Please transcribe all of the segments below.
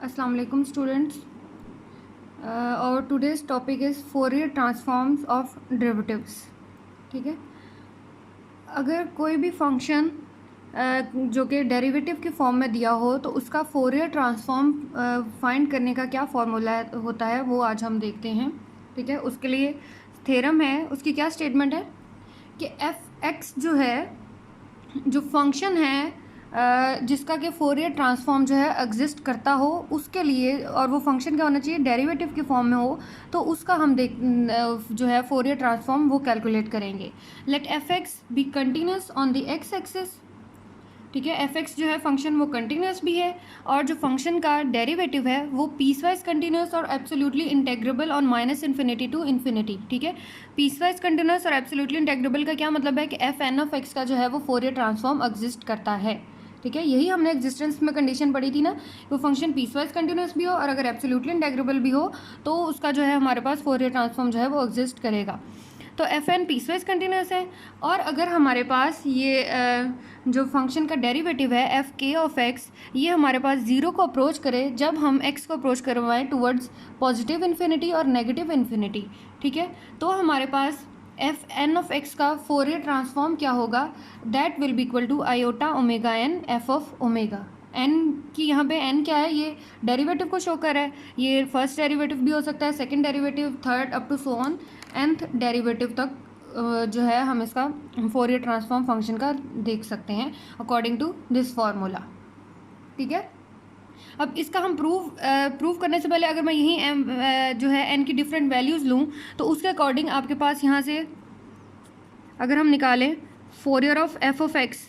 Assalamu alaikum students. Our today's topic is Fourier transforms of derivatives. ठीक है, अगर कोई भी फंक्शन जो कि डेरिवेटिव के फॉर्म में दिया हो तो उसका फोरियर ट्रांसफॉर्म फाइंड करने का क्या फॉर्मूला होता है वो आज हम देखते हैं। ठीक है, उसके लिए थ्योरम है, उसकी क्या स्टेटमेंट है कि एफ एक्स जो है, जो फंक्शन है जिसका कि फोरियर ट्रांसफॉर्म जो है एग्जिस्ट करता हो उसके लिए, और वो फंक्शन क्या होना चाहिए, डेरिवेटिव के फॉर्म में हो, तो उसका हम जो है फोरियर ट्रांसफॉर्म वो कैलकुलेट करेंगे। Let F X be continuous on the X axis. ठीक है, एफ एक्स जो है फंक्शन वो कंटिन्यूस भी है, और जो फंक्शन का डेरिवेटिव है वो पीसवाइज कंटिन्यूस और absolutely integrable on minus infinity to infinity. ठीक है, पीसवाइज कंटिन्यूस और एब्सोल्युटली इंटेग्रेबल का क्या मतलब है कि एफ एन ऑफ एक्स का जो है वो फोरियर ट्रांसफॉर्म एग्जिस्ट करता है। ठीक है, यही हमने एग्जिस्टेंस में कंडीशन पढ़ी थी ना, वो फंक्शन पीसवाइज कंटिन्यूस भी हो और अगर एब्सोल्युटली इंटेग्रेबल भी हो तो उसका जो है हमारे पास फोरियर ट्रांसफॉर्म जो है वो एग्जिस्ट करेगा। तो एफ एन पीसवाइज कंटिन्यूस है, और अगर हमारे पास ये जो फंक्शन का डेरिवेटिव है एफ के ऑफ एक्स, ये हमारे पास ज़ीरो को अप्रोच करे जब हम एक्स को अप्रोच करवाएं टुवर्ड्स पॉजिटिव इन्फिनिटी और नेगेटिव इन्फिनिटी। ठीक है, तो हमारे पास एफ एन ऑफ एक्स का फोरियर ट्रांसफॉर्म क्या होगा, that will be equal to iota omega N F of omega. N की यहाँ पे एन क्या है, ये डेरिवेटिव को शो कर है, ये फर्स्ट डेरिवेटिव भी हो सकता है, second derivative, third up to so on nth derivative तक जो है हम इसका फोरियर ट्रांसफॉर्म फंक्शन का देख सकते हैं अकॉर्डिंग टू दिस फार्मूला। ठीक है, अब इसका हम प्रूव करने से पहले अगर मैं यहीं जो है n की डिफरेंट वैल्यूज़ लूँ तो उसके अकॉर्डिंग आपके पास यहाँ से अगर हम निकालें Fourier of F of X,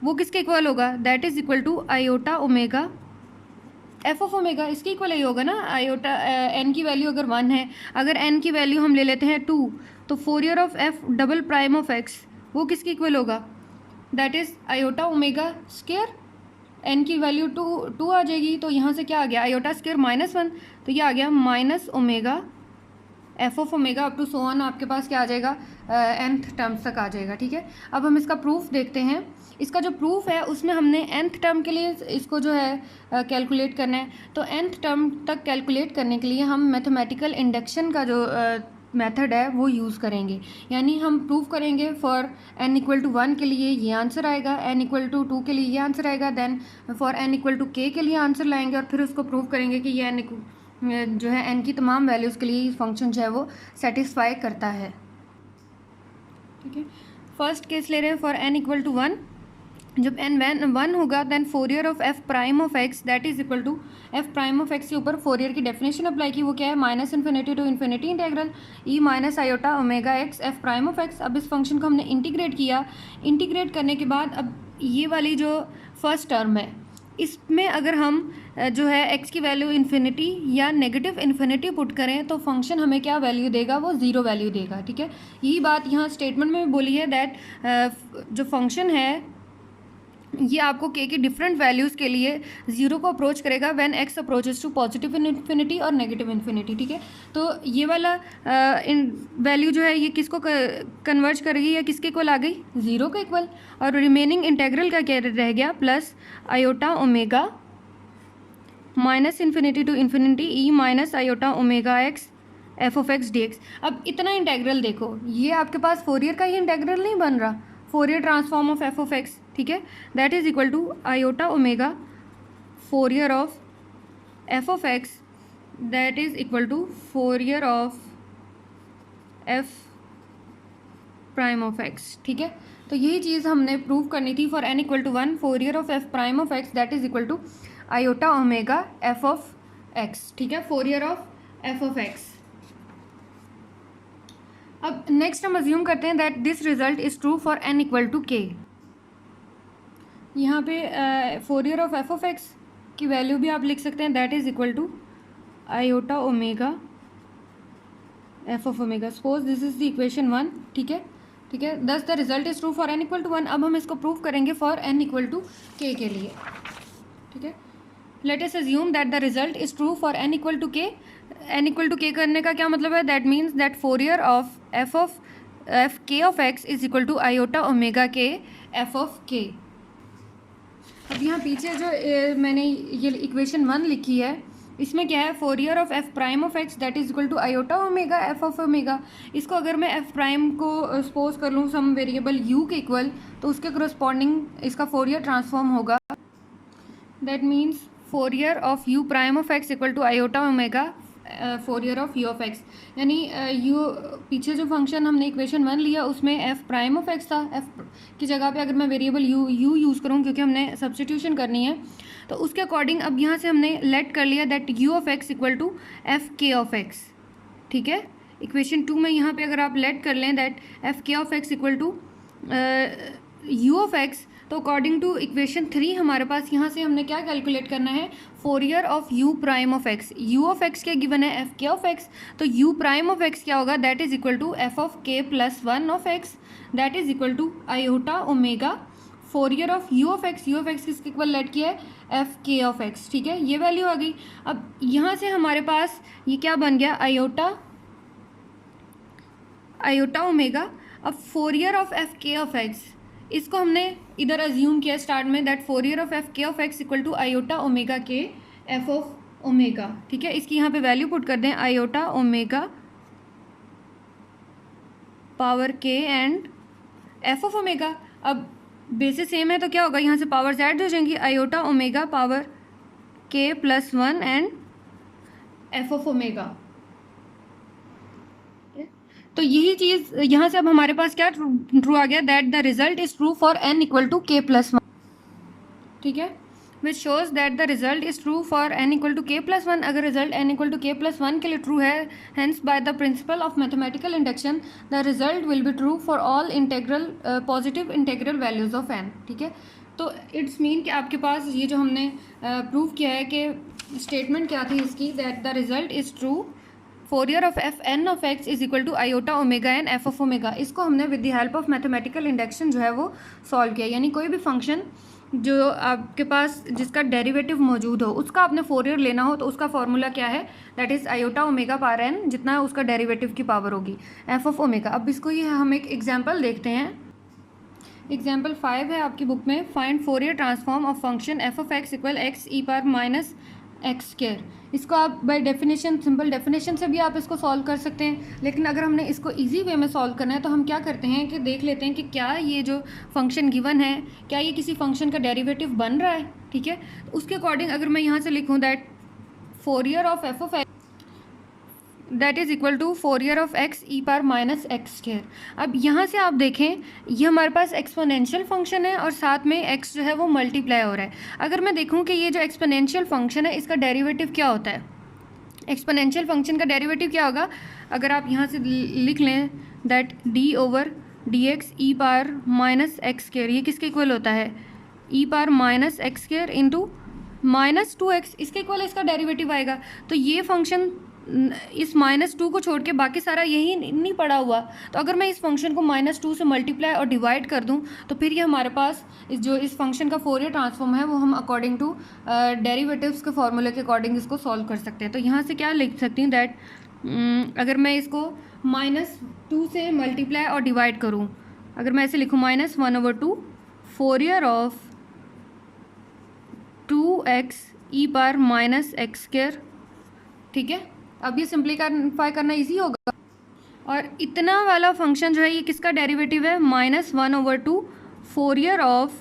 वो किसके इक्वल होगा, that is equal to iota omega F of omega, इसके इक्वल ही होगा ना। आयोटा एन की वैल्यू अगर 1 है, अगर एन की वैल्यू हम ले लेते हैं 2, तो Fourier of F double prime of X वो किसके इक्वल होगा, that is iota omega square. N की वैल्यू 2 आ जाएगी, तो यहाँ से क्या आ गया, आयोटा स्क्वायर -1, तो ये आ गया minus omega F of omega up to so on, आपके पास क्या आ जाएगा, nth टर्म्स तक आ जाएगा। ठीक है, अब हम इसका प्रूफ देखते हैं। इसका जो प्रूफ है उसमें हमने nth टर्म के लिए इसको जो है कैलकुलेट करना है, तो nth टर्म तक कैलकुलेट करने के लिए हम मैथमेटिकल इंडक्शन का जो मेथड है वो यूज़ करेंगे। यानी हम प्रूव करेंगे फॉर n इक्वल टू 1 के लिए ये आंसर आएगा, n इक्वल टू 2 के लिए ये आंसर आएगा, then for n equal to k के लिए आंसर लाएंगे, और फिर उसको प्रूव करेंगे कि ये जो है n की तमाम वैल्यूज़ के लिए फंक्शन जो है वो सेटिस्फाई करता है। ठीक है, फर्स्ट केस ले रहे हैं फॉर n इक्वल टू 1। जब n 1 होगा then Fourier of F prime of x that is equal to F prime of X के ऊपर फोरियर की डेफिनेशन अप्लाई की, वो क्या है, minus infinity to infinity integral E minus iota omega x F prime of x. अब इस function को हमने इंटीग्रेट किया, इंटीग्रेट करने के बाद अब ये वाली जो फर्स्ट टर्म है इसमें अगर हम जो है x की वैल्यू इन्फिनिटी या नेगेटिव इन्फिनिटी पुट करें तो फंक्शन हमें क्या वैल्यू देगा, वो ज़ीरो वैल्यू देगा। ठीक है, यही बात यहाँ स्टेटमेंट में भी बोली है दैट जो फंक्शन है ये आपको k की डिफरेंट वैल्यूज़ के लिए ज़ीरो को अप्रोच करेगा when x approaches to positive infinity और नेगेटिव इन्फिनिटी। ठीक है, तो ये वाला वैल्यू जो है ये किसको कन्वर्ज करेगी या किसके इक्वल आ गई, ज़ीरो के इक्वल, और रिमेनिंग इंटेग्रल का क्या रह गया, plus iota omega minus infinity to infinity e minus iota omega x f of x d x. अब इतना इंटेग्रल देखो, ये आपके पास फोरियर का ही इंटेग्रल नहीं बन रहा, Fourier transform of F of x. ठीक है, that is equal to iota omega Fourier of F of x that is equal to Fourier of F prime of x. ठीक है, तो यही चीज़ हमने प्रूव करनी थी for n equal to 1, Fourier of F prime of x that is equal to iota omega F of x. ठीक है, Fourier of F of x. अब नेक्स्ट हम अज्यूम करते हैं that this result is true for n equal to k। यहाँ पे Fourier of F of x की value भी आप लिख सकते हैं, that is equal to iota omega F of omega. Suppose this is the equation 1। ठीक है, ठीक है, thus the result is true for n equal to 1। अब हम इसको प्रूव करेंगे for n equal to k के लिए। ठीक है, let us assume that the result is true for n equal to k। n equal to k करने का क्या मतलब है, that means that Fourier of f k of x is equal to iota omega k f of k। अब यहाँ पीछे जो मैंने ये इक्वेशन 1 लिखी है, इसमें क्या है, Fourier of F prime of x that is equal to iota omega F of omega. इसको अगर मैं एफ प्राइम को सपोज कर लूँ सम वेरिएबल यू के इक्वल, तो उसके करस्पॉन्डिंग इसका फोरियर ट्रांसफॉर्म होगा। That means Fourier of u prime of x equal to iota omega Fourier of u of x. यानी यू पीछे जो फंक्शन हमने इक्वेशन 1 लिया उसमें एफ प्राइम ऑफ एक्स था, एफ की जगह पे अगर मैं वेरिएबल यू यूज़ करूँ क्योंकि हमने सब्सटीट्यूशन करनी है, तो उसके अकॉर्डिंग अब यहाँ से हमने लेट कर लिया that u of x equal to f k of x. ठीक है, इक्वेशन 2 में यहाँ पे अगर आप लेट कर लें that f k of x equal to u of x, तो अकॉर्डिंग टू इक्वेशन 3 हमारे पास यहाँ से हमने क्या कैलकुलेट करना है, Fourier of u prime of x. U of x क्या गिवन है, एफ के ऑफ एक्स, तो यू प्राइम ऑफ एक्स क्या होगा, that is equal to F of k plus 1 of x that is equal to iota omega Fourier of u of x. U of x किसके equal let किया है, F k of x. ठीक है, ये value आ गई। अब यहाँ से हमारे पास ये क्या बन गया, आयोटा ओमेगा। अब Fourier of f k of x, इसको हमने इधर अज्यूम किया स्टार्ट में that Fourier of f k of x equal to iota omega k f of omega. ठीक है, इसकी यहाँ पे वैल्यू पुट कर दें, iota omega power k and f of omega. अब बेसिस सेम है तो क्या होगा, यहाँ से पावर्स ऐड हो जाएंगी, आयोटा ओमेगा पावर के plus 1 and f of omega. तो यही चीज़ यहाँ से अब हमारे पास क्या ट्रू आ गया, that the result is true for n equal to k plus 1। ठीक है, which shows that the result is true for n equal to k plus 1। अगर result n equal to k plus 1 के लिए true है, hence by the principle of mathematical induction the result will be true for all integral positive integral values of n। ठीक है, तो it's mean कि आपके पास ये जो हमने प्रूव किया है कि स्टेटमेंट क्या थी इसकी, that the result is true Fourier of f N of x is equal to iota omega N F of omega. इसको हमने with the help of mathematical induction जो है वो सॉल्व किया। यानी कोई भी फंक्शन जो आपके पास जिसका डेरिवेटिव मौजूद हो उसका आपने फोरियर लेना हो तो उसका फॉर्मूला क्या है, that is iota omega power n, जितना है उसका डेरिवेटिव की पावर होगी एफ ऑफ ओमेगा। अब इसको ये हम एक एग्जाम्पल देखते हैं। एग्जाम्पल 5 है आपकी बुक में, find Fourier transform of function F of x equal x e power minus x square. इसको आप बाय डेफिनेशन, सिंपल डेफिनेशन से भी आप इसको सॉल्व कर सकते हैं, लेकिन अगर हमने इसको इजी वे में सॉल्व करना है तो हम क्या करते हैं कि देख लेते हैं कि क्या ये जो फंक्शन गिवन है क्या ये किसी फंक्शन का डेरिवेटिव बन रहा है। ठीक है, तो उसके अकॉर्डिंग अगर मैं यहाँ से लिखूँ that Fourier of F of x that is equal to Fourier of x e power minus x square. अब यहाँ से आप देखें ये हमारे पास एक्सपोनेंशियल फंक्शन है और साथ में एक्स जो है वो मल्टीप्लाई हो रहा है। अगर मैं देखूँ कि ये जो एक्सपोनेंशियल फंक्शन है इसका डेरिवेटिव क्या होता है, एक्सपोनेंशियल फंक्शन का डेरिवेटिव क्या होगा, अगर आप यहाँ से लिख लें that d over d x e power minus x square, ये किसके इक्वल होता है, e power minus x square into minus 2x, इसके इक्वल इसका डेरिवेटिव आएगा। तो ये फंक्शन इस -2 को छोड़ के बाकी सारा यही नहीं पड़ा हुआ, तो अगर मैं इस फंक्शन को -2 से मल्टीप्लाई और डिवाइड कर दूं तो फिर ये हमारे पास इस फंक्शन का फोरियर ट्रांसफॉर्म है वो हम अकॉर्डिंग टू डेरिवेटिव्स के फॉर्मूले के अकॉर्डिंग इसको सॉल्व कर सकते हैं। तो यहाँ से क्या लिख सकती हूँ दैट अगर मैं इसको -2 से मल्टीप्लाई और डिवाइड करूँ, अगर मैं ऐसे लिखूँ -1/2 Fourier of 2x E power minus x square. ठीक है, अब ये सिंप्लीफाई करना इजी होगा। और इतना वाला फंक्शन जो है ये किसका डेरिवेटिव है, -1/2 Fourier of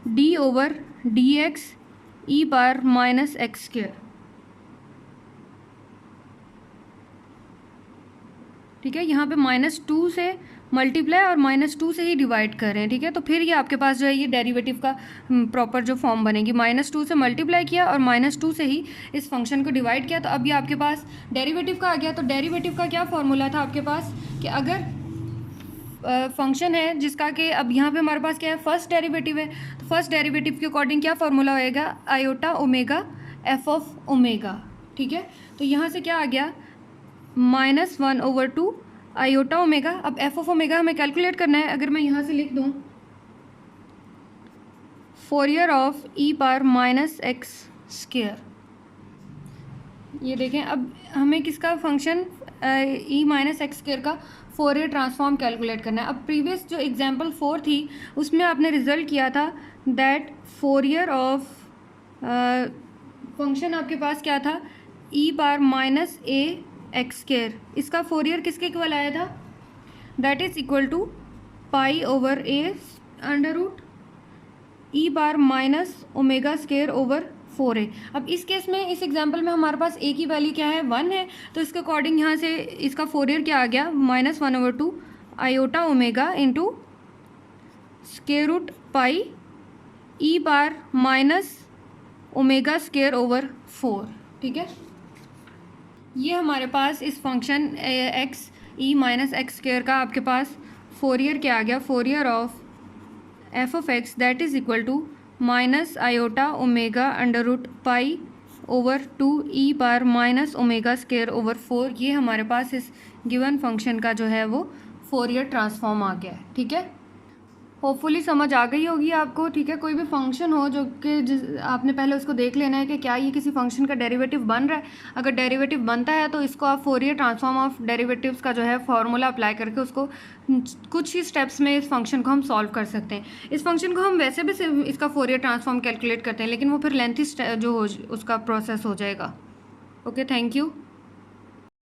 D over d x e power minus x square. ठीक है, यहाँ पे -2 से मल्टीप्लाई और -2 से ही डिवाइड कर रहे हैं। ठीक है, तो फिर ये आपके पास जो है ये डेरिवेटिव का प्रॉपर जो फॉर्म बनेगी, -2 से मल्टीप्लाई किया और -2 से ही इस फंक्शन को डिवाइड किया, तो अब ये आपके पास डेरिवेटिव का आ गया। तो डेरिवेटिव का क्या फॉर्मूला था आपके पास कि अगर फंक्शन है जिसका कि अब यहाँ पे हमारे पास क्या है, फर्स्ट डेरिवेटिव है, तो फर्स्ट डेरिवेटिव के अकॉर्डिंग क्या फॉर्मूला होएगा, iota omega F of omega. ठीक है, तो यहाँ से क्या आ गया, -1/2 आयोटा ओमेगा। अब एफ ऑफ ओमेगा हमें कैलकुलेट करना है, अगर मैं यहाँ से लिख दूँ Fourier of E power minus x square, ये देखें अब हमें किसका फंक्शन ई माइनस एक्स स्क्वायर का फोरियर ट्रांसफॉर्म कैलकुलेट करना है। अब प्रीवियस जो एग्जांपल 4 थी उसमें आपने रिजल्ट किया था दैट फोरियर ऑफ फंक्शन आपके पास क्या था, e power minus a x square, इसका फोरियर किसके इक्वल आया था, that is equal to pi over a under root e bar minus omega square over 4a। अब इस केस में, इस एग्जांपल में हमारे पास a की वैल्यू क्या है, 1 है, तो इसके अकॉर्डिंग यहाँ से इसका फोरियर क्या आ गया, -1/2 iota omega into square root pi e bar minus omega square over 4। ठीक है, ये हमारे पास इस function x e minus x square का आपके पास फोरियर क्या आ गया, Fourier of F of x that is equal to minus iota omega under root pi over 2 e bar minus omega square over 4। ये हमारे पास इस गिवन फंक्शन का जो है वो फोरियर ट्रांसफॉर्म आ गया है। ठीक है, होपफुली समझ आ गई होगी आपको। ठीक है, कोई भी फंक्शन हो जो कि आपने पहले उसको देख लेना है कि क्या ये किसी फंक्शन का डेरिवेटिव बन रहा है। अगर डेरिवेटिव बनता है तो इसको आप फोरियर ट्रांसफॉर्म ऑफ डेरिवेटिव्स का जो है फॉर्मूला अप्लाई करके उसको कुछ ही स्टेप्स में इस फंक्शन को हम सॉल्व कर सकते हैं। इस फंक्शन को हम वैसे भी सिर्फ इसका फोरियर ट्रांसफॉर्म कैलकुलेट करते हैं, लेकिन वो फिर लेंथी जो हो उसका प्रोसेस हो जाएगा। Okay, thank you.